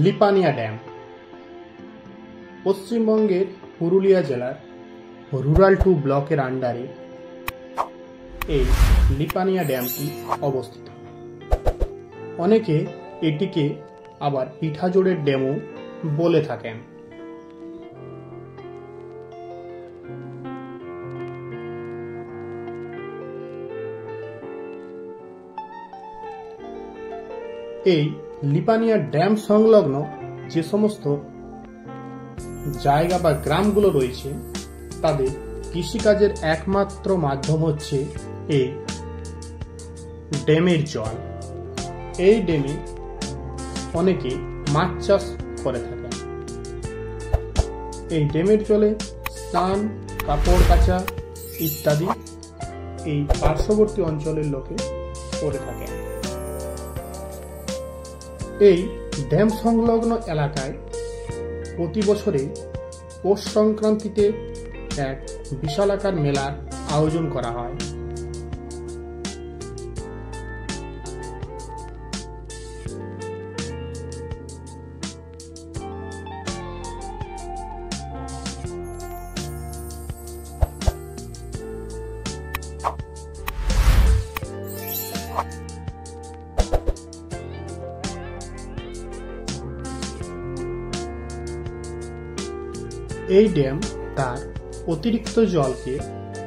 লিপানিয়া dam পশ্চিমবঙ্গের পুরুলিয়া জেলার rural 2 ব্লকের আন্ডারে এই লিপানিয়া ড্যামটি অবস্থিত। অনেকে এটিকে আবার পিঠাজোড়ের ড্যামও বলে থাকেন। এই লিপানিয়া ড্যাম সংলগ্ন যে সমস্ত জায়গা বা গ্রামগুলো রয়েছে তাদের কৃষিকাজের একমাত্র মাধ্যম হচ্ছে এই ড্যামের জল। এই ড্যামে অনেকে মাছ চাষ করে থাকেন। এই ড্যামের জলে স্নান, কাপড় কাচা ইত্যাদি এই পার্শ্ববর্তী অঞ্চলের লোকে করে থাকেন। এই ড্যাম সংলগ্ন এলাকায় প্রতি বছরে পৌষ সংক্রান্তিতে এক বিশালাকার মেলার আয়োজন করা হয়। এই ড্যাম তার অতিরিক্ত জলকে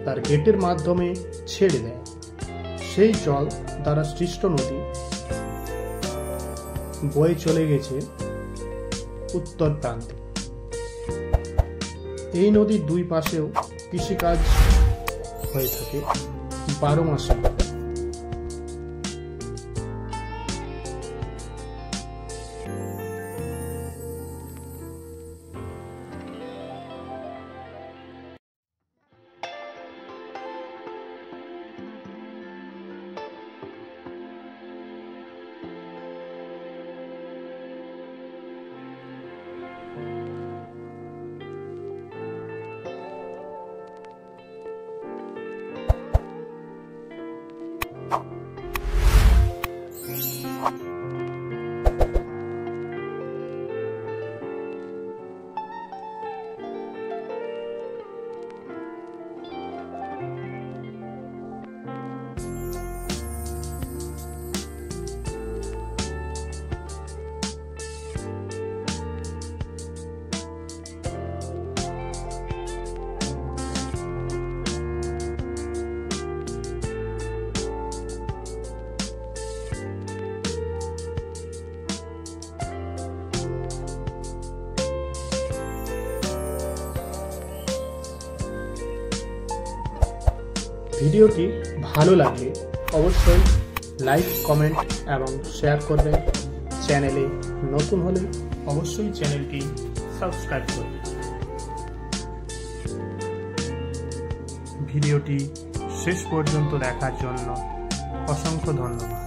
তার গেটের মাধ্যমে ছেড়ে দেয়। সেই জল দ্বারা সৃষ্ট নদী বয়ে চলে গেছে উত্তর প্রান্তে। এই নদীর দুই পাশেও কৃষিকাজ হয়ে থাকে 12 মাসে। ভিডিওটি ভালো লাগলে অবশ্যই লাইক, কমেন্ট এবং শেয়ার করবেন। চ্যানেলে নতুন হলে অবশ্যই চ্যানেলটি সাবস্ক্রাইব করবেন। ভিডিওটি শেষ পর্যন্ত দেখার জন্য অসংখ্য ধন্যবাদ।